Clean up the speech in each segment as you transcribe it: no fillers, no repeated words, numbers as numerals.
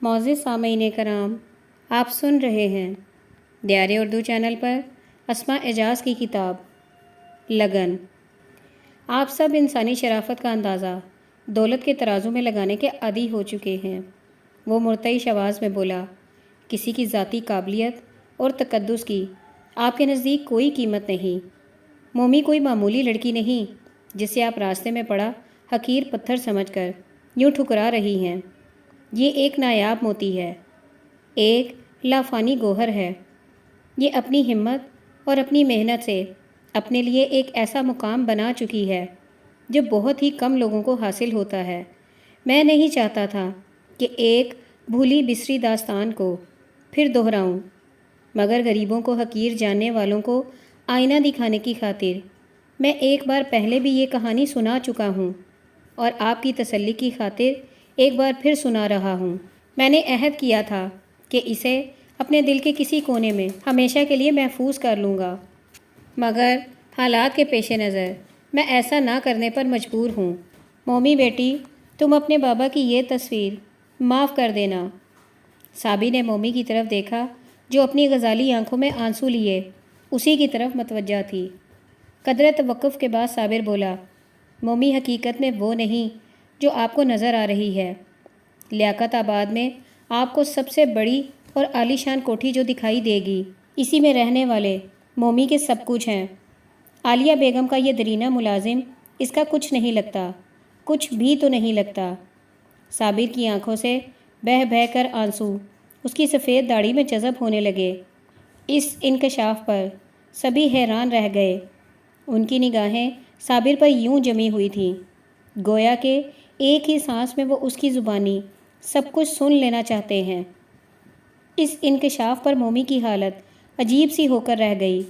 معزز سامعین کرام، آپ سن رہے ہیں دیار اردو چینل پر اسماء اعجاز کی کتاب لگن۔ آپ سب انسانی شرافت کا اندازہ دولت کے ترازو میں لگانے کے عادی ہو چکے ہیں۔ وہ مرتعش آواز میں بولا، کسی کی ذاتی قابلیت اور تقدس کی آپ کے نزدیک کوئی قیمت نہیں۔ مومی کوئی معمولی لڑکی نہیں جسے آپ راستے میں پڑا حقیر پتھر سمجھ کر یوں ٹھکرا رہی ہیں۔ یہ ایک نایاب موتی ہے، ایک لافانی گوہر ہے۔ یہ اپنی ہمت اور اپنی محنت سے اپنے لیے ایک ایسا مقام بنا چکی ہے جو بہت ہی کم لوگوں کو حاصل ہوتا ہے۔ میں نہیں چاہتا تھا کہ ایک بھولی بسری داستان کو پھر دہراؤں، مگر غریبوں کو حقیر جاننے والوں کو آئینہ دکھانے کی خاطر میں ایک بار پہلے بھی یہ کہانی سنا چکا ہوں اور آپ کی تسلی کی خاطر ایک بار پھر سنا رہا ہوں۔ میں نے عہد کیا تھا کہ اسے اپنے دل کے کسی کونے میں ہمیشہ کے لیے محفوظ کر لوں گا، مگر حالات کے پیش نظر میں ایسا نہ کرنے پر مجبور ہوں۔ مومی بیٹی، تم اپنے بابا کی یہ تصویر معاف کر دینا۔ صابر نے مومی کی طرف دیکھا جو اپنی غزالی آنکھوں میں آنسو لیے اسی کی طرف متوجہ تھی۔ قدرے توقف کے بعد صابر بولا، مومی حقیقت میں وہ نہیں جو آپ کو نظر آ رہی ہے۔ لیاقت آباد میں آپ کو سب سے بڑی اور عالی شان کوٹھی جو دکھائی دے گی، اسی میں رہنے والے مومی کے سب کچھ ہیں۔ عالیہ بیگم کا یہ درینہ ملازم اس کا کچھ نہیں لگتا، کچھ بھی تو نہیں لگتا۔ صابر کی آنکھوں سے بہہ بہہ کر آنسو اس کی سفید داڑھی میں جذب ہونے لگے۔ اس انکشاف پر سبھی حیران رہ گئے۔ ان کی نگاہیں صابر پر یوں جمی ہوئی تھیں گویا کہ ایک ہی سانس میں وہ اس کی زبانی سب کچھ سن لینا چاہتے ہیں۔ اس انکشاف پر مومی کی حالت عجیب سی ہو کر رہ گئی۔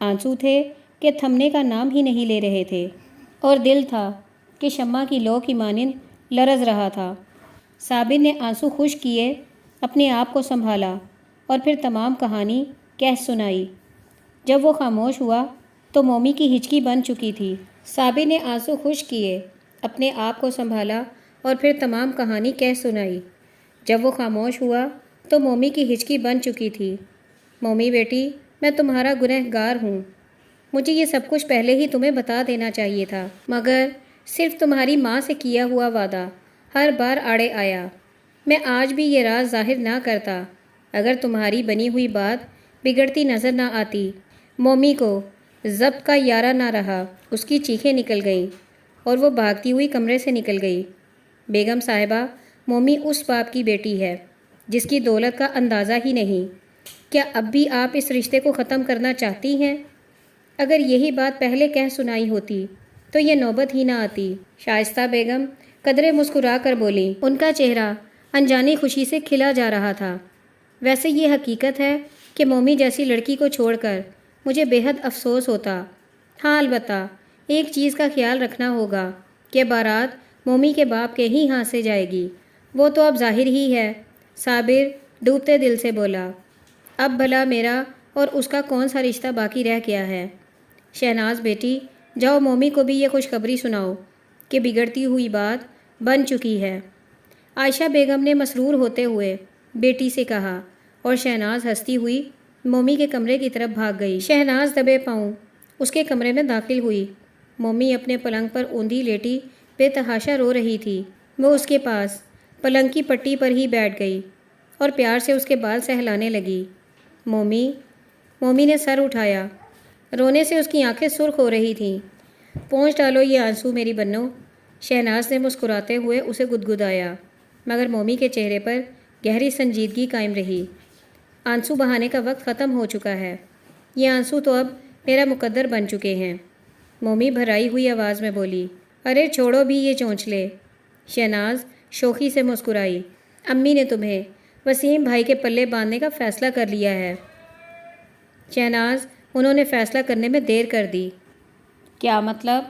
آنسو تھے کہ تھمنے کا نام ہی نہیں لے رہے تھے، اور دل تھا کہ شمع کی لو کی مانند لرز رہا تھا۔ صابر نے آنسو خشک کیے، اپنے آپ کو سنبھالا اور پھر تمام کہانی کہہ سنائی۔ جب وہ خاموش ہوا تو مومی کی ہچکی بن چکی تھی۔ صابر نے آنسو خشک کیے، اپنے آپ کو سنبھالا اور پھر تمام کہانی کہہ سنائی۔ جب وہ خاموش ہوا تو مومی کی ہچکی بن چکی تھی۔ مومی بیٹی، میں تمہارا گنہگار ہوں۔ مجھے یہ سب کچھ پہلے ہی تمہیں بتا دینا چاہیے تھا، مگر صرف تمہاری ماں سے کیا ہوا وعدہ ہر بار آڑے آیا۔ میں آج بھی یہ راز ظاہر نہ کرتا اگر تمہاری بنی ہوئی بات بگڑتی نظر نہ آتی۔ مومی کو ضبط کا یارہ نہ رہا، اس کی چیخیں نکل گئیں اور وہ بھاگتی ہوئی کمرے سے نکل گئی۔ بیگم صاحبہ، مومی اس باپ کی بیٹی ہے جس کی دولت کا اندازہ ہی نہیں۔ کیا اب بھی آپ اس رشتے کو ختم کرنا چاہتی ہیں؟ اگر یہی بات پہلے کہہ سنائی ہوتی تو یہ نوبت ہی نہ آتی۔ شائستہ بیگم قدرے مسکرا کر بولی، ان کا چہرہ انجانی خوشی سے کھلا جا رہا تھا۔ ویسے یہ حقیقت ہے کہ مومی جیسی لڑکی کو چھوڑ کر مجھے بے حد افسوس ہوتا۔ ہاں، البتہ ایک چیز کا خیال رکھنا ہوگا کہ بارات مومی کے باپ کے ہی ہاتھ سے جائے گی۔ وہ تو اب ظاہر ہی ہے، صابر ڈوبتے دل سے بولا۔ اب بھلا میرا اور اس کا کون سا رشتہ باقی رہ گیا ہے؟ شہناز بیٹی، جاؤ مومی کو بھی یہ خوشخبری سناؤ کہ بگڑتی ہوئی بات بن چکی ہے۔ عائشہ بیگم نے مسرور ہوتے ہوئے بیٹی سے کہا، اور شہناز ہنستی ہوئی مومی کے کمرے کی طرف بھاگ گئی۔ شہناز دبے پاؤں اس کے کمرے میں داخل ہوئی۔ مومی اپنے پلنگ پر اوندھی لیٹی بے تحاشا رو رہی تھی۔ وہ اس کے پاس پلنگ کی پٹی پر ہی بیٹھ گئی اور پیار سے اس کے بال سہلانے لگی۔ مومی، مومی نے سر اٹھایا۔ رونے سے اس کی آنکھیں سرخ ہو رہی تھیں۔ پونچھ ڈالو یہ آنسو میری بنو، شہناز نے مسکراتے ہوئے اسے گدگدایا، مگر مومی کے چہرے پر گہری سنجیدگی قائم رہی۔ آنسو بہانے کا وقت ختم ہو چکا ہے۔ یہ آنسو تو اب میرا مقدر بن چکے ہیں۔ مومی بھرائی ہوئی آواز میں بولی، ارے چھوڑو بھی یہ چونچلے۔ شہناز شوخی سے مسکرائی، امی نے تمہیں وسیم بھائی کے پلے باندھنے کا فیصلہ کر لیا ہے۔ شہناز، انہوں نے فیصلہ کرنے میں دیر کر دی۔ کیا مطلب؟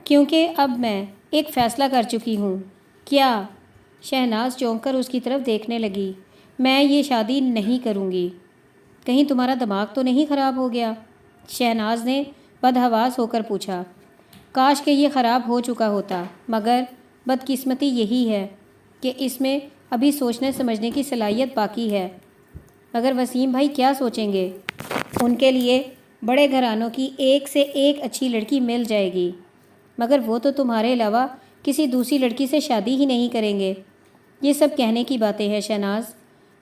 کیونکہ اب میں ایک فیصلہ کر چکی ہوں۔ کیا؟ شہناز چونک کر اس کی طرف دیکھنے لگی۔ میں یہ شادی نہیں کروں گی۔ کہیں تمہارا دماغ تو نہیں خراب ہو گیا؟ شہناز نے بدحواس ہو کر پوچھا۔ کاش کہ یہ خراب ہو چکا ہوتا، مگر بدقسمتی یہی ہے کہ اس میں ابھی سوچنے سمجھنے کی صلاحیت باقی ہے۔ مگر وسیم بھائی کیا سوچیں گے؟ ان کے لیے بڑے گھرانوں کی ایک سے ایک اچھی لڑکی مل جائے گی، مگر وہ تو تمہارے علاوہ کسی دوسری لڑکی سے شادی ہی نہیں کریں گے۔ یہ سب کہنے کی باتیں ہیں شہناز۔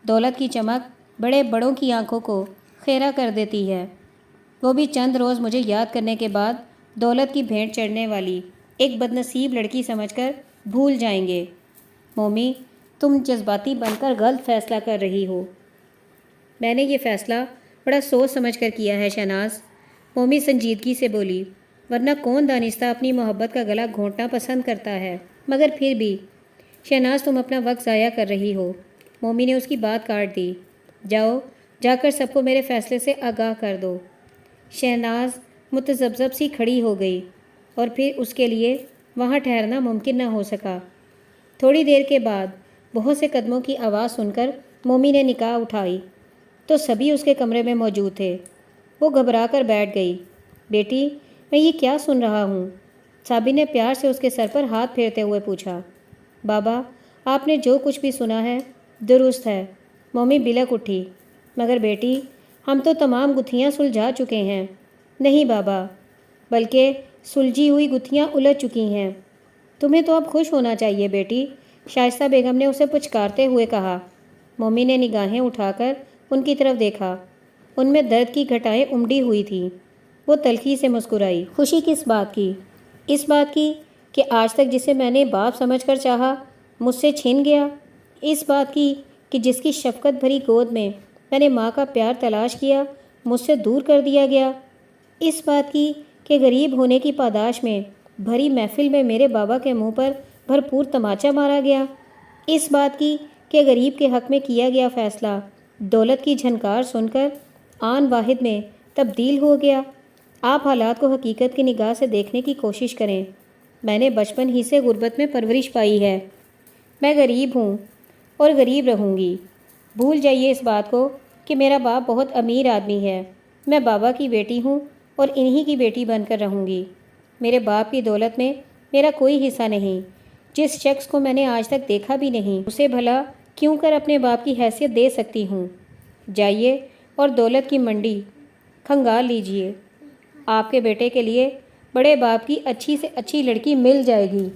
دولت کی چمک بڑے بڑوں کی آنکھوں کو خیرہ کر دیتی ہے۔ وہ بھی چند روز مجھے یاد کرنے کے بعد دولت کی بھیٹ چڑھنے والی ایک بدنصیب لڑکی سمجھ کر بھول جائیں گے۔ مومی، تم جذباتی بن کر غلط فیصلہ کر رہی ہو۔ میں نے یہ فیصلہ بڑا سوچ سمجھ کر کیا ہے شہناز، مومی سنجیدگی سے بولی، ورنہ کون دانستہ اپنی محبت کا گلا گھونٹنا پسند کرتا ہے، مگر پھر بھی شہناز تم اپنا وقت ضائع کر رہی ہو۔ مومی نے اس کی بات کاٹ دی۔ جاؤ، جا کر سب کو میرے فیصلے سے آگاہ کر دو۔ شہناز متذبذب سی کھڑی ہو گئی اور پھر اس کے لیے وہاں ٹھہرنا ممکن نہ ہو سکا۔ تھوڑی دیر کے بعد بہت سے قدموں کی آواز سن کر مومی نے نگاہ اٹھائی تو سبھی اس کے کمرے میں موجود تھے۔ وہ گھبرا کر بیٹھ گئی۔ بیٹی، میں یہ کیا سن رہا ہوں؟ صابر نے پیار سے اس کے سر پر ہاتھ پھیرتے ہوئے پوچھا۔ بابا، آپ نے جو کچھ بھی سنا ہے درست ہے، مومی بلک اٹھی۔ مگر بیٹی، ہم تو تمام گتھیاں سلجھا چکے ہیں۔ نہیں بابا، بلکہ سلجھی ہوئی گتھیاں الجھ چکی ہیں۔ تمہیں تو اب خوش ہونا چاہیے بیٹی، شائستہ بیگم نے اسے پچکارتے ہوئے کہا۔ مومی نے نگاہیں اٹھا کر ان کی طرف دیکھا۔ ان میں درد کی گھٹائیں امڈی ہوئی تھیں۔ وہ تلخی سے مسکرائی۔ خوشی کس بات کی؟ اس بات کی کہ آج تک جسے میں نے باپ سمجھ کر چاہا مجھ سے چھن گیا۔ اس بات کی کہ جس کی شفقت بھری گود میں نے ماں کا پیار تلاش کیا مجھ سے دور کر دیا گیا۔ اس بات کی کہ غریب ہونے کی پاداش میں بھری محفل میں میرے بابا کے منہ پر بھرپور تماچا مارا گیا۔ اس بات کی کہ غریب کے حق میں کیا گیا فیصلہ دولت کی جھنکار سن کر آن واحد میں تبدیل ہو گیا۔ آپ حالات کو حقیقت کی نگاہ سے دیکھنے کی کوشش کریں۔ میں نے بچپن ہی سے غربت میں پرورش پائی ہے۔ میں غریب ہوں اور غریب رہوں گی۔ بھول جائیے اس بات کو کہ میرا باپ بہت امیر آدمی ہے۔ میں بابا کی بیٹی ہوں اور انہی کی بیٹی بن کر رہوں گی۔ میرے باپ کی دولت میں میرا کوئی حصہ نہیں۔ جس شخص کو میں نے آج تک دیکھا بھی نہیں اسے بھلا کیوں کر اپنے باپ کی حیثیت دے سکتی ہوں۔ جائیے اور دولت کی منڈی کھنگال لیجئے۔ آپ کے بیٹے کے لیے بڑے باپ کی اچھی سے اچھی لڑکی مل جائے گی۔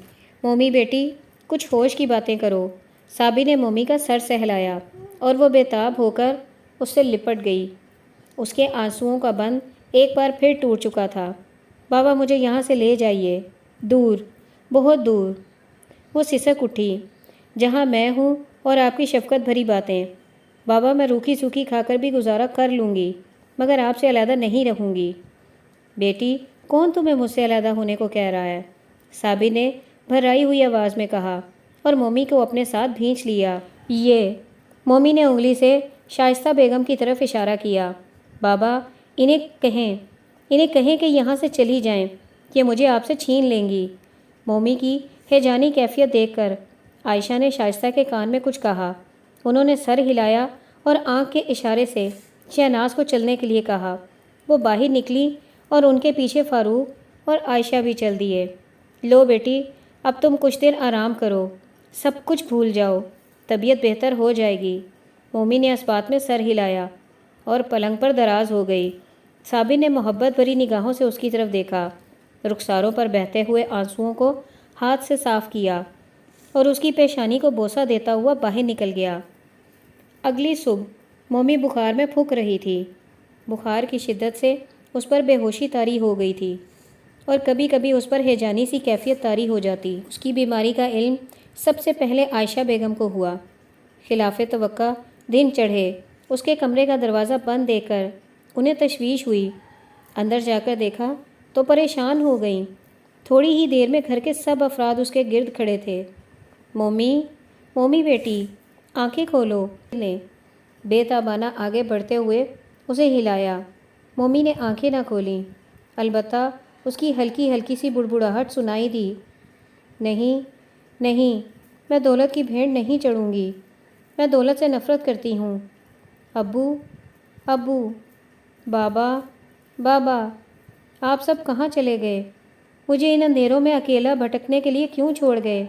مومی بیٹی، کچھ ہوش کی باتیں کرو۔ صابر نے مومی کا سر سہلایا اور وہ بےتاب ہو کر اس سے لپٹ گئی۔ اس کے آنسوؤں کا بند ایک بار پھر ٹوٹ چکا تھا۔ بابا، مجھے یہاں سے لے جائیے، دور، بہت دور۔ وہ سسک اٹھی۔ جہاں میں ہوں اور آپ کی شفقت بھری باتیں۔ بابا، میں روکھی سوکھی کھا کر بھی گزارا کر لوں گی، مگر آپ سے علیحدہ نہیں رہوں گی۔ بیٹی، کون تمہیں مجھ سے علیحدہ ہونے کو کہہ رہا ہے؟ صابر نے بھرائی ہوئی آواز میں کہا اور مومی کو اپنے ساتھ بھینچ لیا۔ یہ مومی نے انگلی سے شائستہ بیگم کی طرف اشارہ کیا۔ بابا، انہیں کہیں کہ یہاں سے چلی جائیں، کہ مجھے آپ سے چھین لیں گی۔ مومی کی ہیجانی کیفیت دیکھ کر عائشہ نے شائستہ کے کان میں کچھ کہا۔ انہوں نے سر ہلایا اور آنکھ کے اشارے سے شہناز کو چلنے کے لیے کہا۔ وہ باہر نکلی اور ان کے پیچھے فاروق اور عائشہ بھی چل دیے۔ لو بیٹی، اب تم کچھ دیر آرام کرو، سب کچھ بھول جاؤ، طبیعت بہتر ہو جائے گی۔ مومی نے اس بات میں سر ہلایا اور پلنگ پر دراز ہو گئی۔ صابر نے محبت بھری نگاہوں سے اس کی طرف دیکھا، رخساروں پر بہتے ہوئے آنسوؤں کو ہاتھ سے صاف کیا اور اس کی پیشانی کو بوسہ دیتا ہوا باہر نکل گیا۔ اگلی صبح مومی بخار میں پھک رہی تھی۔ بخار کی شدت سے اس پر بے ہوشی طاری ہو گئی تھی اور کبھی کبھی اس پر ہیجانی سی کیفیت طاری ہو جاتی۔ اس کی بیماری کا علم سب سے پہلے عائشہ بیگم کو ہوا۔ خلاف توقع دن چڑھے۔ اس کے کمرے کا دروازہ بند دیکھ کر انہیں تشویش ہوئی۔ اندر جا کر دیکھا تو پریشان ہو گئیں۔ تھوڑی ہی دیر میں گھر کے سب افراد اس کے گرد کھڑے تھے۔ مومی بیٹی، آنکھیں کھولو۔ نے بے تابانہ آگے بڑھتے ہوئے اسے ہلایا۔ مومی نے آنکھیں نہ کھولیں، البتہ اس کی ہلکی ہلکی سی بڑبڑاہٹ سنائی دی۔ نہیں، میں دولت کی بھیڑ نہیں چڑھوں گی۔ میں دولت سے نفرت کرتی ہوں۔ ابو، بابا، آپ سب کہاں چلے گئے؟ مجھے ان اندھیروں میں اکیلا بھٹکنے کے لیے کیوں چھوڑ گئے؟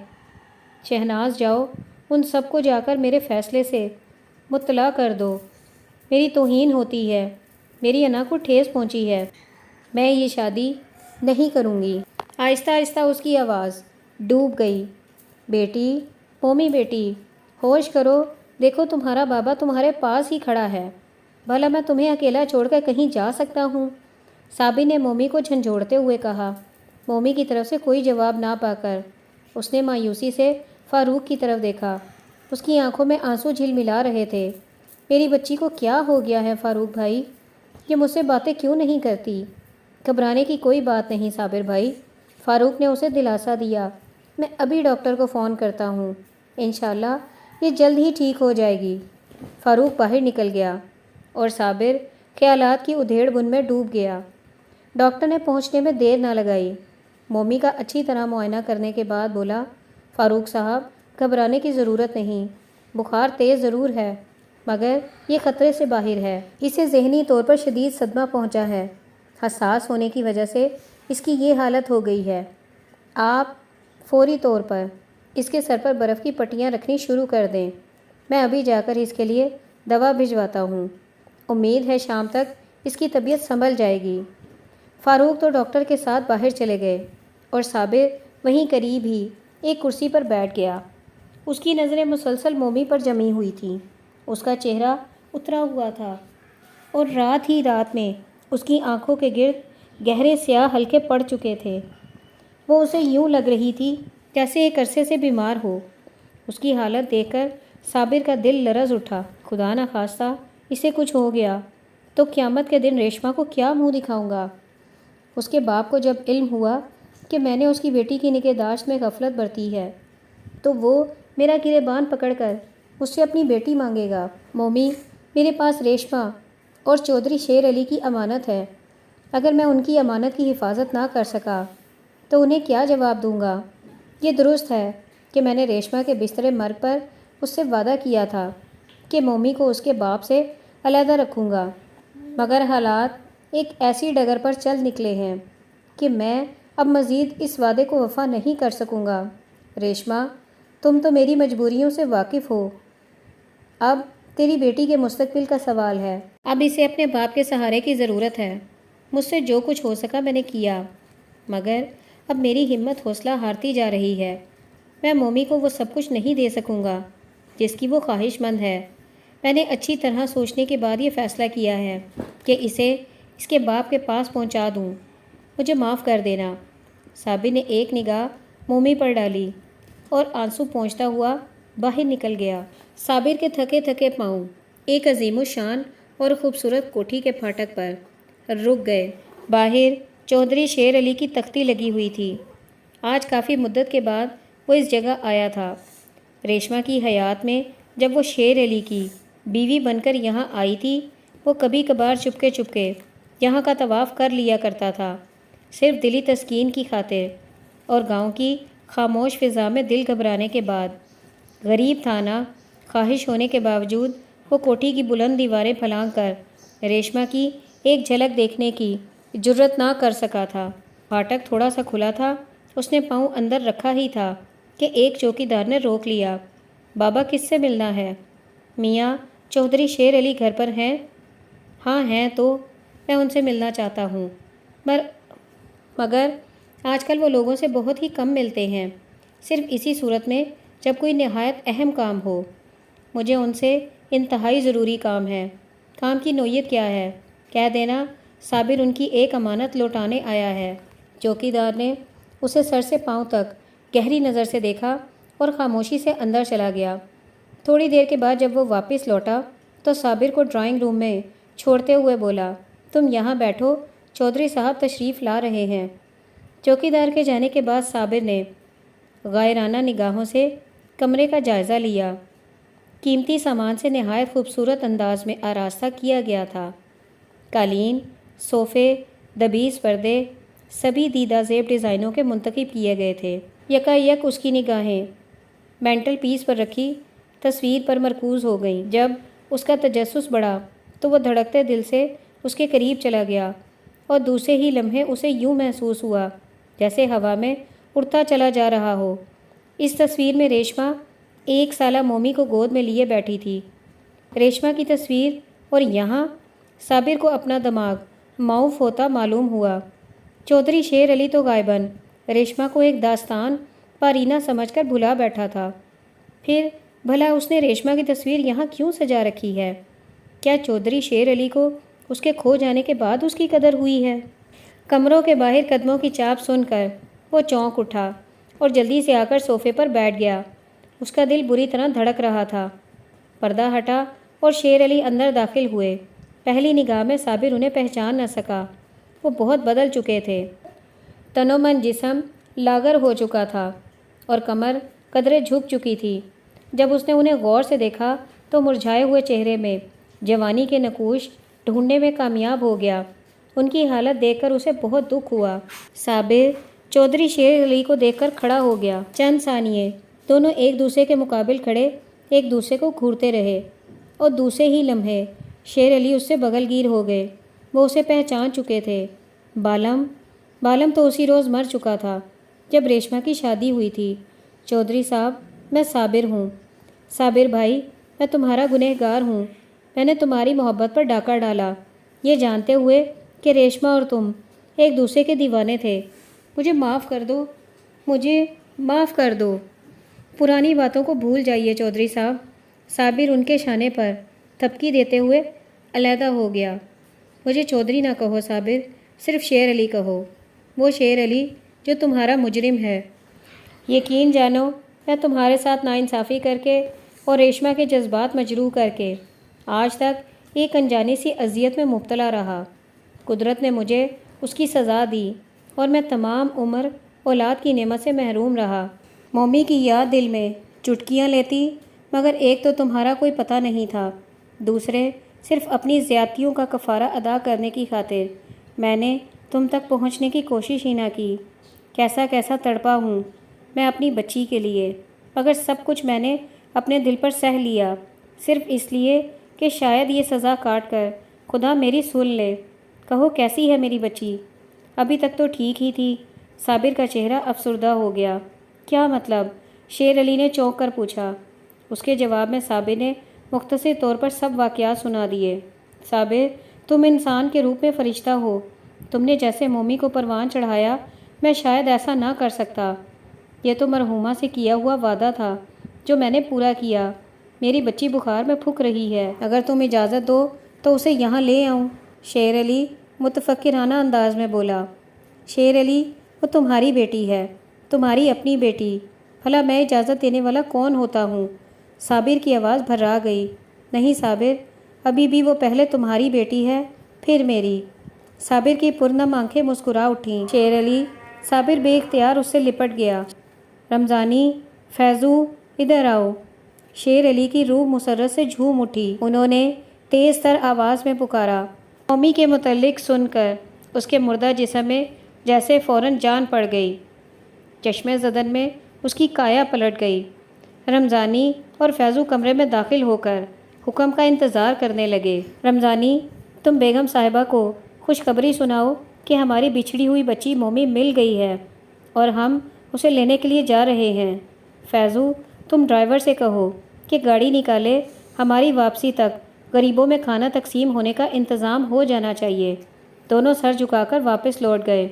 شہناز، جاؤ ان سب کو جا کر میرے فیصلے سے مطلع کر دو۔ میری توہین ہوتی ہے، میری انا کو ٹھیس پہنچی ہے، میں یہ شادی نہیں کروں گی۔ آہستہ آہستہ اس کی آواز ڈوب گئی۔ بیٹی، مومی بیٹی، ہوش کرو، دیکھو تمہارا بابا تمہارے پاس ہی کھڑا ہے، بھلا میں تمہیں اکیلا چھوڑ کر کہیں جا سکتا ہوں؟ صابر نے مومی کو جھنجھوڑتے ہوئے کہا۔ مومی کی طرف سے کوئی جواب نہ پا کر اس نے مایوسی سے فاروق کی طرف دیکھا۔ اس کی آنکھوں میں آنسو جھلملا رہے تھے۔ میری بچی کو کیا ہو گیا ہے فاروق بھائی؟ یہ مجھ سے باتیں کیوں نہیں کرتی؟ گھبرانے کی کوئی بات نہیں صابر بھائی، فاروق نے اسے دلاسا دیا۔ میں ابھی ڈاکٹر کو فون کرتا ہوں، انشاءاللہ یہ جلد ہی ٹھیک ہو جائے گی۔ فاروق باہر نکل گیا اور صابر خیالات کی ادھیڑ بن میں ڈوب گیا۔ ڈاکٹر نے پہنچنے میں دیر نہ لگائی۔ مومی کا اچھی طرح معائنہ کرنے کے بعد بولا، فاروق صاحب گھبرانے کی ضرورت نہیں، بخار تیز ضرور ہے مگر یہ خطرے سے باہر ہے۔ اسے ذہنی طور پر شدید صدمہ پہنچا ہے، حساس ہونے کی وجہ سے اس کی یہ حالت ہو گئی ہے۔ آپ فوری طور پر اس کے سر پر برف کی پٹیاں رکھنی شروع کر دیں، میں ابھی جا کر اس کے لیے دوا بھجواتا ہوں، امید ہے شام تک اس کی طبیعت سنبھل جائے گی۔ فاروق تو ڈاکٹر کے ساتھ باہر چلے گئے اور صابر وہیں قریب ہی ایک کرسی پر بیٹھ گیا۔ اس کی نظریں مسلسل مومی پر جمی ہوئی تھیں۔ اس کا چہرہ اترا ہوا تھا اور رات ہی رات میں اس کی آنکھوں کے گرد گہرے سیاہ حلقے پڑ چکے تھے۔ وہ اسے یوں لگ رہی تھی جیسے ایک عرصے سے بیمار ہو۔ اس کی حالت دیکھ کر صابر کا دل لرز اٹھا۔ خدا نخواستہ اسے کچھ ہو گیا تو قیامت کے دن ریشما کو کیا منہ دکھاؤں گا؟ اس کے باپ کو جب علم ہوا کہ میں نے اس کی بیٹی کی نگہداشت میں غفلت برتی ہے تو وہ میرا گریبان پکڑ کر مجھ سے اپنی بیٹی مانگے گا۔ مومی، میرے پاس ریشما اور چودھری شیر علی کی امانت ہے، اگر میں ان کی امانت کی حفاظت نہ کر سکا تو انہیں کیا جواب دوں گا؟ یہ درست ہے کہ میں نے ریشما کے بستر مرگ پر اس سے وعدہ کیا تھا کہ مومی کو اس کے باپ سے علیحدہ رکھوں گا، مگر حالات ایک ایسی ڈگر پر چل نکلے ہیں کہ میں اب مزید اس وعدے کو وفا نہیں کر سکوں گا۔ ریشما، تم تو میری مجبوریوں سے واقف ہو، اب تیری بیٹی کے مستقبل کا سوال ہے۔ اب اسے اپنے باپ کے سہارے کی ضرورت ہے۔ مجھ سے جو کچھ ہو سکا میں نے کیا، مگر اب میری ہمت حوصلہ ہارتی جا رہی ہے۔ میں مومی کو وہ سب کچھ نہیں دے سکوں گا جس کی وہ خواہش مند ہے۔ میں نے اچھی طرح سوچنے کے بعد یہ فیصلہ کیا ہے کہ اسے اس کے باپ کے پاس پہنچا دوں۔ مجھے معاف کر دینا۔ صابر نے ایک نگاہ مومی پر ڈالی اور آنسو پہنچتا ہوا باہر نکل گیا۔ صابر کے تھکے تھکے پاؤں ایک عظیم الشان اور خوبصورت کوٹھی کے پھاٹک پر رک گئے۔ باہر چودھری شیر علی کی تختی لگی ہوئی تھی۔ آج کافی مدت کے بعد وہ اس جگہ آیا تھا۔ ریشما کی حیات میں جب وہ شیر علی کی بیوی بن کر یہاں آئی تھی، وہ کبھی کبھار چپکے چپکے یہاں کا طواف کر لیا کرتا تھا، صرف دلی تسکین کی خاطر، اور گاؤں کی خاموش فضا میں دل گھبرانے کے بعد غریب تھا نا، خواہش ہونے کے باوجود وہ کوٹھی کی بلند دیواریں پھلانگ کر ریشما کی ایک جھلک دیکھنے کی جرت نہ کر سکا تھا۔ پھاٹک تھوڑا سا کھلا تھا، اس نے پاؤں اندر رکھا ہی تھا کہ ایک چوکیدار نے روک لیا۔ بابا کس سے ملنا ہے؟ میاں چودھری شیر علی گھر پر ہیں؟ ہاں ہیں تو میں ان سے ملنا چاہتا ہوں، مگر آج کل وہ لوگوں سے بہت ہی کم ملتے ہیں، صرف اسی صورت میں جب کوئی نہایت اہم کام ہو۔ مجھے ان سے انتہائی ضروری کام ہے۔ کام کی نوعیت کیا ہے؟ کہہ دینا صابر ان کی ایک امانت لوٹانے آیا ہے۔ چوکیدار نے اسے سر سے پاؤں تک گہری نظر سے دیکھا اور خاموشی سے اندر چلا گیا۔ تھوڑی دیر کے بعد جب وہ واپس لوٹا تو صابر کو ڈرائنگ روم میں چھوڑتے ہوئے بولا، تم یہاں بیٹھو، چودھری صاحب تشریف لا رہے ہیں۔ چوکیدار کے جانے کے بعد صابر نے غائرانہ نگاہوں سے کمرے کا جائزہ لیا۔ قیمتی سامان سے نہایت خوبصورت انداز میں آراستہ کیا گیا تھا۔ قالین، صوفے، دبیز پردے سبھی دیدہ زیب ڈیزائنوں کے منتخب کیے گئے تھے۔ یکا اس کی نگاہیں مینٹل پیس پر رکھی تصویر پر مرکوز ہو گئیں۔ جب اس کا تجسس بڑھا تو وہ دھڑکتے دل سے اس کے قریب چلا گیا اور دوسرے ہی لمحے اسے یوں محسوس ہوا جیسے ہوا میں اڑتا چلا جا رہا ہو۔ اس تصویر میں ریشما 1 سالہ مومی کو گود میں لیے بیٹھی تھی۔ ریشما کی تصویر اور یہاں صابر کو اپنا دماغ معاف ہوتا معلوم ہوا۔ چودھری شیر علی تو غائباً ریشما کو ایک داستان پارینہ سمجھ کر بھلا بیٹھا تھا۔ پھر بھلا اس نے ریشما کی تصویر یہاں کیوں سجا رکھی ہے؟ کیا چودھری شیر علی کو اس کے کھو جانے کے بعد اس کی قدر ہوئی ہے؟ کمروں کے باہر قدموں کی چاپ سن کر وہ چونک اٹھا اور جلدی سے آ کر صوفے پر بیٹھ گیا۔ اس کا دل بری طرح دھڑک رہا تھا۔ پردہ ہٹا اور شیر علی اندر داخل ہوئے۔ پہلی نگاہ میں صابر انہیں پہچان نہ سکا۔ وہ بہت بدل چکے تھے۔ تن و من جسم لاغر ہو چکا تھا اور کمر قدرے جھک چکی تھی۔ جب اس نے انہیں غور سے دیکھا تو مرجھائے ہوئے چہرے میں جوانی کے نقوش ڈھونڈنے میں کامیاب ہو گیا۔ ان کی حالت دیکھ کر اسے بہت دکھ ہوا۔ صابر چودھری شیر علی کو دیکھ کر کھڑا ہو گیا۔ چند ثانیے دونوں ایک دوسرے کے مقابل کھڑے ایک دوسرے کو گھورتے رہے اور دوسرے ہی لمحے شیر علی اس سے بغل گیر ہو گئے۔ وہ اسے پہچان چکے تھے۔ بالم تو اسی روز مر چکا تھا جب ریشما کی شادی ہوئی تھی۔ چودھری صاحب، میں صابر ہوں۔ صابر بھائی، میں تمہارا گنہگار ہوں۔ میں نے تمہاری محبت پر ڈاکہ ڈالا، یہ جانتے ہوئے کہ ریشما اور تم ایک دوسرے کے دیوانے تھے۔ مجھے معاف کر دو، مجھے معاف کر دو۔ پرانی باتوں کو بھول جائیے چودھری صاحب۔ صابر ان کے شانے پر تھپکی دیتے ہوئے علیحدہ ہو گیا۔ مجھے چودھری نہ کہو صابر، صرف شیر علی کہو، وہ شیر علی جو تمہارا مجرم ہے۔ یقین جانو میں تمہارے ساتھ ناانصافی کر کے اور ریشما کے جذبات مجروح کر کے آج تک ایک انجانی سی اذیت میں مبتلا رہا۔ قدرت نے مجھے اس کی سزا دی اور میں تمام عمر اولاد کی نعمت سے محروم رہا۔ مومی کی یاد دل میں چٹکیاں لیتی، مگر ایک تو تمہارا کوئی پتہ نہیں تھا، دوسرے صرف اپنی زیادتیوں کا کفارہ ادا کرنے کی خاطر میں نے تم تک پہنچنے کی کوشش ہی نہ کی۔ کیسا تڑپا ہوں میں اپنی بچی کے لیے، مگر سب کچھ میں نے اپنے دل پر سہ لیا، صرف اس لیے کہ شاید یہ سزا کاٹ کر خدا میری سن لے۔ کہو کیسی ہے میری بچی؟ ابھی تک تو ٹھیک ہی تھی۔ صابر کا چہرہ افسردہ ہو گیا۔ کیا مطلب؟ شیر علی نے چونک کر پوچھا۔ اس کے جواب میں صابر نے مختصر طور پر سب واقعات سنا دیے۔ صابر، تم انسان کے روپ میں فرشتہ ہو۔ تم نے جیسے مومی کو پروان چڑھایا، میں شاید ایسا نہ کر سکتا۔ یہ تو مرحومہ سے کیا ہوا وعدہ تھا جو میں نے پورا کیا۔ میری بچی بخار میں پھک رہی ہے، اگر تم اجازت دو تو اسے یہاں لے آؤں۔ شیر علی متفکرانہ انداز میں بولا۔ شیر علی، وہ تمہاری بیٹی ہے، تمہاری اپنی بیٹی۔ بھلا میں اجازت دینے والا کون ہوتا ہوں؟ صابر کی آواز بھرا گئی۔ نہیں صابر، ابھی بھی وہ پہلے تمہاری بیٹی ہے، پھر میری۔ صابر کی پرنم آنکھیں مسکرا اٹھیں۔ شیر علی، صابر بے اختیار اس سے لپٹ گیا۔ رمضانی، فیضو، ادھر آؤ۔ شیر علی کی روح مسرت سے جھوم اٹھی۔ انہوں نے تیز تر آواز میں پکارا۔ مومی کے متعلق سن کر اس کے مردہ جسم میں جیسے فوراً جان پڑ گئی۔ چشمے زدن میں اس کی کایا پلٹ گئی۔ رمضانی اور فیضو کمرے میں داخل ہو کر حکم کا انتظار کرنے لگے۔ رمضانی، تم بیگم صاحبہ کو خوشخبری سناؤ کہ ہماری بچھڑی ہوئی بچی مومی مل گئی ہے اور ہم اسے لینے کے لیے جا رہے ہیں۔ فیضو، تم ڈرائیور سے کہو کہ گاڑی نکالے، ہماری واپسی تک غریبوں میں کھانا تقسیم ہونے کا انتظام ہو جانا چاہیے۔ دونوں سر جھکا کر واپس لوٹ گئے۔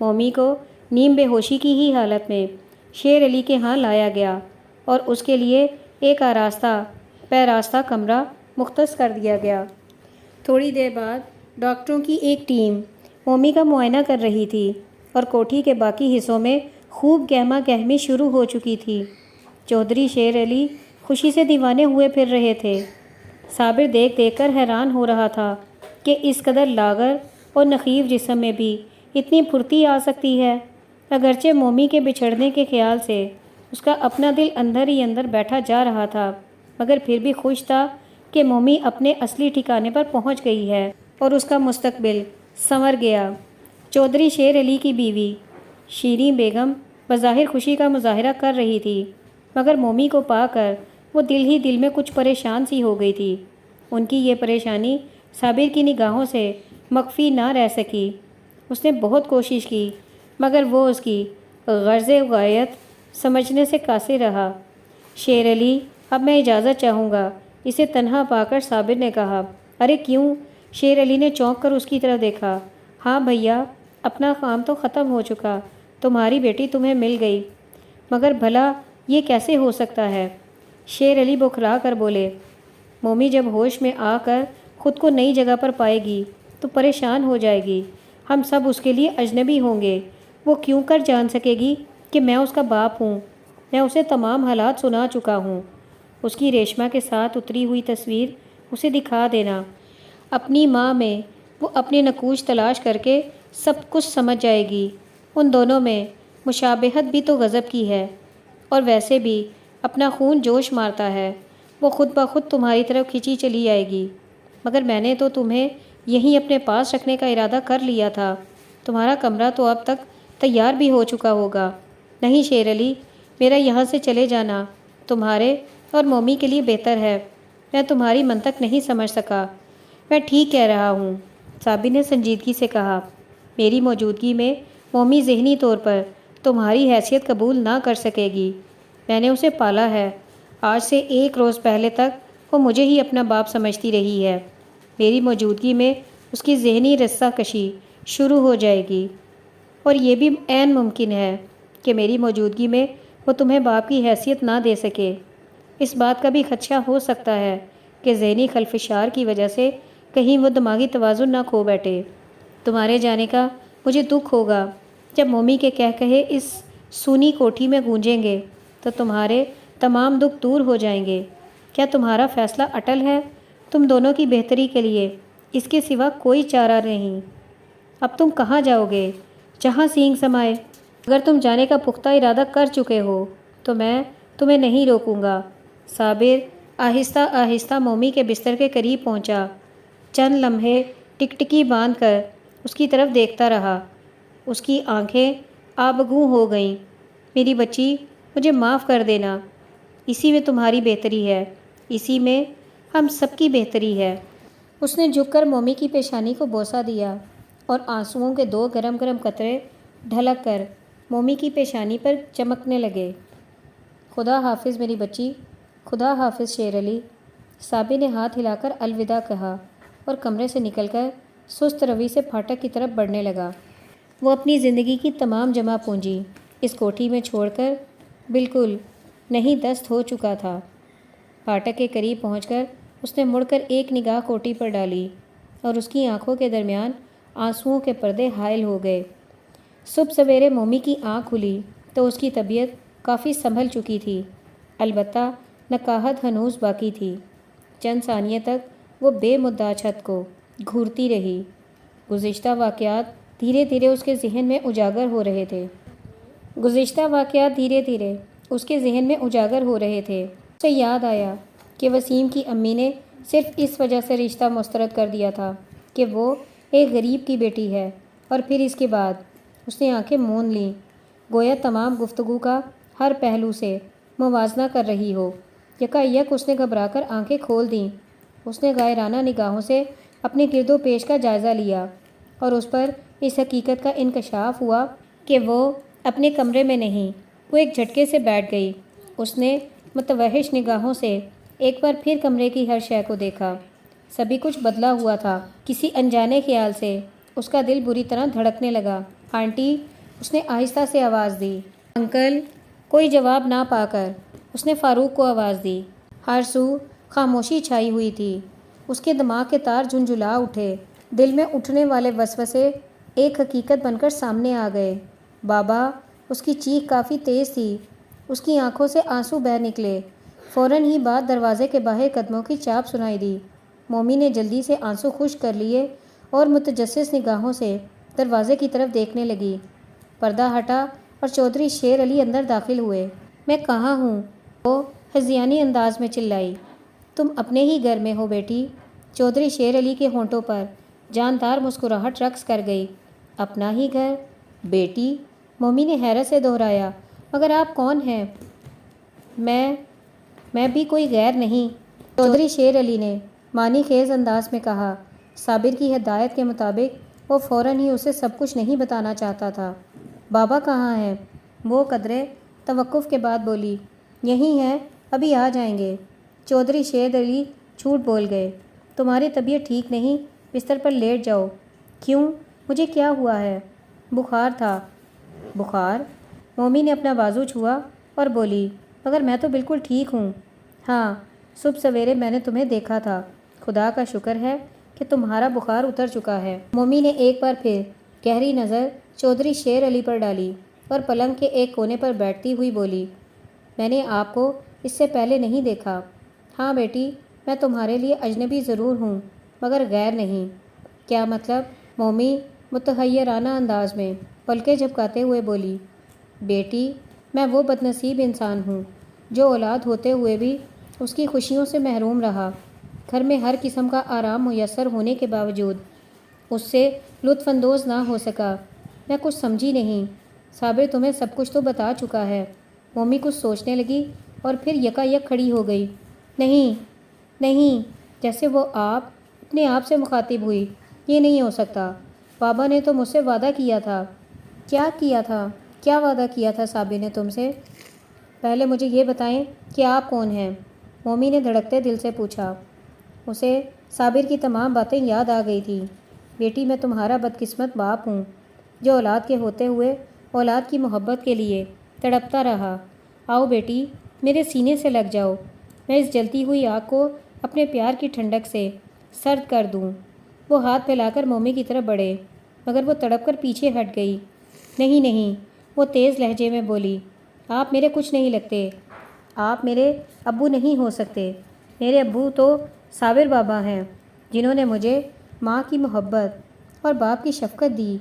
مومی کو نیم بے ہوشی کی ہی حالت میں شیر علی کے ہاں لایا گیا اور اس کے لیے ایک آراستہ پیراستہ کمرہ مختص کر دیا گیا۔ تھوڑی دیر بعد ڈاکٹروں کی ایک ٹیم مومی کا معائنہ کر رہی تھی اور کوٹھی کے باقی حصوں میں خوب گہما گہمی شروع ہو چکی تھی۔ چودھری شیر علی خوشی سے دیوانے ہوئے پھر رہے تھے۔ صابر دیکھ کر حیران ہو رہا تھا کہ اس قدر لاغر اور نخیف جسم میں بھی اتنی پھرتی آ سکتی ہے۔ اگرچہ مومی کے بچھڑنے کے خیال سے اس کا اپنا دل اندر ہی اندر بیٹھا جا رہا تھا، مگر پھر بھی خوش تھا کہ مومی اپنے اصلی ٹھکانے پر پہنچ گئی ہے اور اس کا مستقبل سنور گیا۔ چودھری شیر علی کی بیوی شیریں بیگم بظاہر خوشی کا مظاہرہ کر رہی تھی، مگر مومی کو پا کر وہ دل ہی دل میں کچھ پریشان سی ہو گئی تھی۔ ان کی یہ پریشانی صابر کی نگاہوں سے مخفی نہ رہ سکی۔ اس نے بہت کوشش کی، مگر وہ اس کی غرض غایت سمجھنے سے قاصر رہا۔ شیر علی، اب میں اجازت چاہوں گا، اسے تنہا پا کر صابر نے کہا۔ ارے کیوں؟ شیر علی نے چونک کر اس کی طرف دیکھا۔ ہاں بھیا، اپنا کام تو ختم ہو چکا، تمہاری بیٹی تمہیں مل گئی، مگر بھلا یہ کیسے ہو سکتا ہے؟ شیر علی بکھرا کر بولے۔ مومی جب ہوش میں آ کر خود کو نئی جگہ پر پائے گی تو پریشان ہو جائے گی، ہم سب اس کے لیے اجنبی ہوں گے، وہ کیوں کر جان سکے گی کہ میں اس کا باپ ہوں؟ میں اسے تمام حالات سنا چکا ہوں۔ اس کی ریشمہ کے ساتھ اتری ہوئی تصویر اسے دکھا دینا۔ اپنی ماں میں وہ اپنے نقوش تلاش کر کے سب کچھ سمجھ جائے گی۔ ان دونوں میں مشابہت بھی تو غضب کی ہے، اور ویسے بھی اپنا خون جوش مارتا ہے، وہ خود بخود تمہاری طرف کھینچی چلی آئے گی۔ مگر میں نے تو تمہیں یہیں اپنے پاس رکھنے کا ارادہ کر لیا تھا، تمہارا کمرہ تو اب تک تیار بھی ہو چکا ہوگا۔ نہیں شیر علی، میرا یہاں سے چلے جانا تمہارے اور مومی کے لیے بہتر ہے۔ میں تمہاری منطق نہیں سمجھ سکا۔ میں ٹھیک کہہ رہا ہوں، صابر نے سنجیدگی سے کہا۔ میری موجودگی میں مومی ذہنی طور پر تمہاری حیثیت قبول نہ کر سکے گی۔ میں نے اسے پالا ہے، آج سے 1 روز پہلے تک وہ مجھے ہی اپنا باپ سمجھتی رہی ہے۔ میری موجودگی میں اس کی ذہنی رسہ کشی شروع ہو جائے گی، اور یہ بھی عین ممکن ہے کہ میری موجودگی میں وہ تمہیں باپ کی حیثیت نہ دے سکے۔ اس بات کا بھی خدشہ ہو سکتا ہے کہ ذہنی خلفشار کی وجہ سے کہیں وہ دماغی توازن نہ کھو بیٹھے۔ تمہارے جانے کا مجھے دکھ ہوگا۔ جب مومی کے کہے اس سونی کوٹھی میں گونجیں گے تو تمہارے تمام دکھ دور ہو جائیں گے۔ کیا تمہارا فیصلہ اٹل ہے؟ تم دونوں کی بہتری کے لیے اس کے سوا کوئی چارہ نہیں۔ اب تم کہاں جاؤ گے؟ جہاں سینگ سمائے۔ اگر تم جانے کا پختہ ارادہ کر چکے ہو تو میں تمہیں نہیں روکوں گا۔ صابر آہستہ آہستہ مومی کے بستر کے قریب پہنچا، چند لمحے ٹکٹکی باندھ کر اس کی طرف دیکھتا رہا۔ اس کی آنکھیں آبگوں ہو گئیں۔ میری بچی، مجھے معاف کر دینا، اسی میں تمہاری بہتری ہے، اسی میں ہم سب کی بہتری ہے۔ اس نے جھک کر مومی کی پیشانی کو بوسہ دیا، اور آنسوؤں کے 2 گرم گرم قطرے ڈھلک کر مومی کی پیشانی پر چمکنے لگے۔ خدا حافظ میری بچی، خدا حافظ شیر علی۔ صابر نے ہاتھ ہلا کر الوداع کہا اور کمرے سے نکل کر سست روی سے پھاٹک کی طرف بڑھنے لگا۔ وہ اپنی زندگی کی تمام جمع پونجی اس کوٹھی میں چھوڑ کر بالکل نہیں دست ہو چکا تھا۔ پھاٹک کے قریب پہنچ کر اس نے مڑ کر ایک نگاہ کوٹھی پر ڈالی، اور اس کی آنکھوں کے درمیان آنسوؤں کے پردے حائل ہو گئے۔ صبح سویرے مومی کی آنکھ کھلی تو اس کی طبیعت کافی سنبھل چکی تھی، البتہ نقاہت ہنوز باقی تھی۔ چند ثانیے تک وہ بے مدعا چھت کو گھورتی رہی۔ گزشتہ واقعات دھیرے دھیرے اس کے ذہن میں اجاگر ہو رہے تھے۔ اسے یاد آیا کہ وسیم کی امی نے صرف اس وجہ سے رشتہ مسترد کر دیا تھا کہ وہ ایک غریب کی بیٹی ہے، اور پھر اس کے بعد اس نے آنکھیں موند لیں، گویا تمام گفتگو کا ہر پہلو سے موازنہ کر رہی ہو۔ یکایک اس نے گھبرا کر آنکھیں کھول دیں۔ اس نے غائرانہ نگاہوں سے اپنے گرد و پیش کا جائزہ لیا، اور اس پر اس حقیقت کا انکشاف ہوا کہ وہ اپنے کمرے میں نہیں۔ وہ ایک جھٹکے سے بیٹھ گئی۔ اس نے متوحش نگاہوں سے ایک بار پھر کمرے کی ہر شے کو دیکھا۔ سبھی کچھ بدلا ہوا تھا۔ کسی انجانے خیال سے اس کا دل بری طرح دھڑکنے لگا۔ آنٹی، اس نے آہستہ سے آواز دی۔ انکل۔ کوئی جواب نہ پا کر اس نے فاروق کو آواز دی۔ ہر سو خاموشی چھائی ہوئی تھی۔ اس کے دماغ کے تار جھنجھلا اٹھے۔ دل میں اٹھنے والے وسوسے ایک حقیقت بن کر سامنے آ گئے۔ بابا! اس کی چیخ کافی تیز تھی۔ اس کی آنکھوں سے آنسو بہہ نکلے۔ فوراً ہی بعد دروازے کے باہر قدموں کی چاپ سنائی دی۔ مومی نے جلدی سے آنسو خشک کر لیے اور متجسس نگاہوں سے دروازے کی طرف دیکھنے لگی۔ پردہ ہٹا اور چودھری شیر علی اندر داخل ہوئے۔ میں کہاں ہوں؟ وہ ہذیانی انداز میں چلائی۔ تم اپنے ہی گھر میں ہو بیٹی۔ چودھری شیر علی کے ہونٹوں پر جاندار مسکراہٹ رقص کر گئی۔ اپنا ہی گھر؟ بیٹی؟ مومی نے حیرت سے دہرایا۔ مگر آپ کون ہیں؟ میں بھی کوئی غیر نہیں، چودھری شیر علی نے معنی خیز انداز میں کہا۔ صابر کی ہدایت کے مطابق وہ فوراً ہی اسے سب کچھ نہیں بتانا چاہتا تھا۔ بابا کہاں ہیں؟ وہ قدرے توقف کے بعد بولی۔ یہی ہیں، ابھی آ جائیں گے۔ چودھری شیر علی جھوٹ بول گئے۔ تمہاری طبیعت ٹھیک نہیں، بستر پر لیٹ جاؤ۔ کیوں؟ مجھے کیا ہوا ہے؟ بخار تھا۔ بخار؟ مومی نے اپنا بازو چھوا اور بولی، مگر میں تو بالکل ٹھیک ہوں۔ ہاں، صبح سویرے میں نے تمہیں دیکھا تھا۔ خدا کا شکر ہے کہ تمہارا بخار اتر چکا ہے۔ مومی نے ایک بار پھر گہری نظر چودھری شیر علی پر ڈالی اور پلنگ کے ایک کونے پر بیٹھتی ہوئی بولی، میں نے آپ کو اس سے پہلے نہیں دیکھا۔ ہاں بیٹی، میں تمہارے لیے اجنبی ضرور ہوں مگر غیر نہیں۔ کیا مطلب؟ مومی متحیرانہ انداز میں پلکیں جھپکاتے ہوئے بولی، بیٹی میں وہ بد نصیب انسان ہوں جو اولاد ہوتے ہوئے بھی اس کی خوشیوں سے محروم رہا۔ گھر میں ہر قسم کا آرام میسر ہونے کے باوجود اس سے لطف اندوز نہ ہو سکا۔ میں کچھ سمجھی نہیں۔ صابر تمہیں سب کچھ تو بتا چکا ہے۔ مومی کچھ سوچنے لگی اور پھر یکایک کھڑی ہو گئی۔ نہیں نہیں، جیسے وہ اپنے آپ سے مخاطب ہوئی، یہ نہیں ہو سکتا۔ بابا نے تو مجھ سے وعدہ کیا تھا۔ کیا کیا تھا؟ کیا وعدہ کیا تھا صابر نے تم سے؟ پہلے مجھے یہ بتائیں کہ آپ کون ہیں؟ مومی نے دھڑکتے دل سے پوچھا۔ اسے صابر کی تمام باتیں یاد آ گئی تھیں۔ بیٹی میں تمہارا بدقسمت باپ ہوں جو اولاد کے ہوتے ہوئے اولاد کی محبت کے لیے تڑپتا رہا۔ آؤ بیٹی، میرے سینے سے لگ جاؤ، میں اس جلتی ہوئی آگ کو اپنے پیار کی ٹھنڈک سے سرد کر دوں۔ وہ ہاتھ پھیلا کر مومی کی طرف بڑھے مگر وہ تڑپ کر پیچھے ہٹ گئی۔ نہیں نہیں، وہ تیز لہجے میں بولی، آپ میرے کچھ نہیں لگتے۔ آپ میرے ابو نہیں ہو سکتے۔ میرے ابو تو صابر بابا ہیں جنہوں نے مجھے ماں کی محبت اور باپ کی شفقت دی۔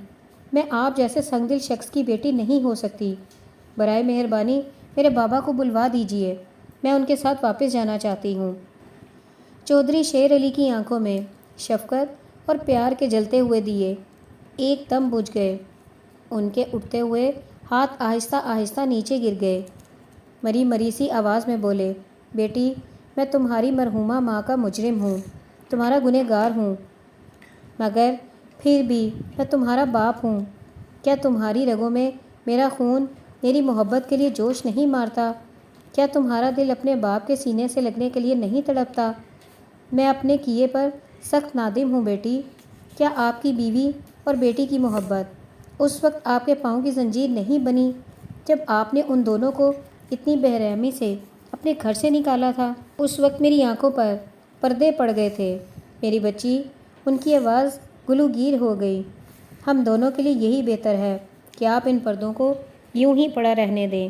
میں آپ جیسے سنگ دل شخص کی بیٹی نہیں ہو سکتی۔ برائے مہربانی میرے بابا کو بلوا دیجیے، میں ان کے ساتھ واپس جانا چاہتی ہوں۔ چودھری شیر علی کی آنکھوں میں شفقت اور پیار کے جلتے ہوئے دیے ایک دم بجھ گئے۔ ان کے اٹھتے ہوئے ہاتھ آہستہ آہستہ نیچے گر گئے۔ مری مری سی آواز میں بولے، بیٹی میں تمہاری مرحومہ ماں کا مجرم ہوں، تمہارا گنہگار ہوں، مگر پھر بھی میں تمہارا باپ ہوں۔ کیا تمہاری رگوں میں میرا خون میری محبت کے لیے جوش نہیں مارتا؟ کیا تمہارا دل اپنے باپ کے سینے سے لگنے کے لیے نہیں تڑپتا؟ میں اپنے کیے پر سخت نادم ہوں بیٹی۔ کیا آپ کی بیوی اور بیٹی کی محبت اس وقت آپ کے پاؤں کی زنجیر نہیں بنی جب آپ نے ان دونوں کو اتنی بے رحمی سے اپنے گھر سے نکالا تھا؟ اس وقت میری آنکھوں پر پردے پڑ گئے تھے میری بچی۔ ان کی آواز گلوگیر ہو گئی۔ ہم دونوں کے لیے یہی بہتر ہے کہ آپ ان پردوں کو یوں ہی پڑا رہنے دیں۔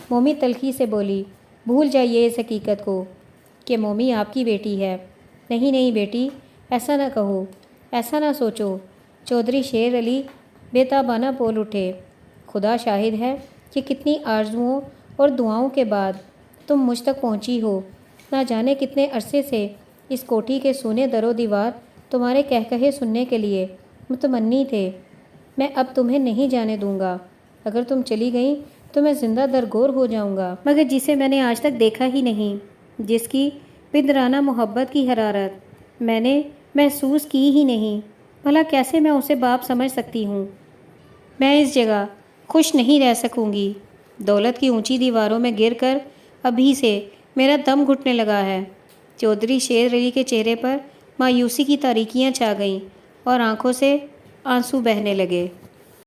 مومی تلخی سے بولی، بھول جائیے اس حقیقت کو کہ مومی آپ کی بیٹی ہے۔ نہیں نہیں بیٹی، ایسا نہ کہو، ایسا نہ سوچو۔ چودھری شیر علی بے تابانہ بول اٹھے، خدا شاہد ہے کہ کتنی آرزوؤں اور دعاؤں کے بعد تم مجھ تک پہنچی ہو۔ نہ جانے کتنے عرصے سے اس کوٹھی کے سونے در و دیوار تمہارے کہے سننے کے لیے متمنی تھے۔ میں اب تمہیں نہیں جانے دوں گا۔ اگر تم چلی گئیں تو میں زندہ درگور ہو جاؤں گا، مگر جسے میں نے آج تک دیکھا ہی نہیں، جس کی پدرانہ محبت کی حرارت میں نے محسوس کی ہی نہیں، بھلا کیسے میں اسے باپ سمجھ سکتی ہوں؟ میں اس جگہ خوش نہیں رہ سکوں گی۔ دولت کی اونچی دیواروں میں گر کر ابھی سے میرا دم گھٹنے لگا ہے۔ چودھری شیر علی کے چہرے پر مایوسی کی تاریکیاں چھا گئیں اور آنکھوں سے آنسو بہنے لگے۔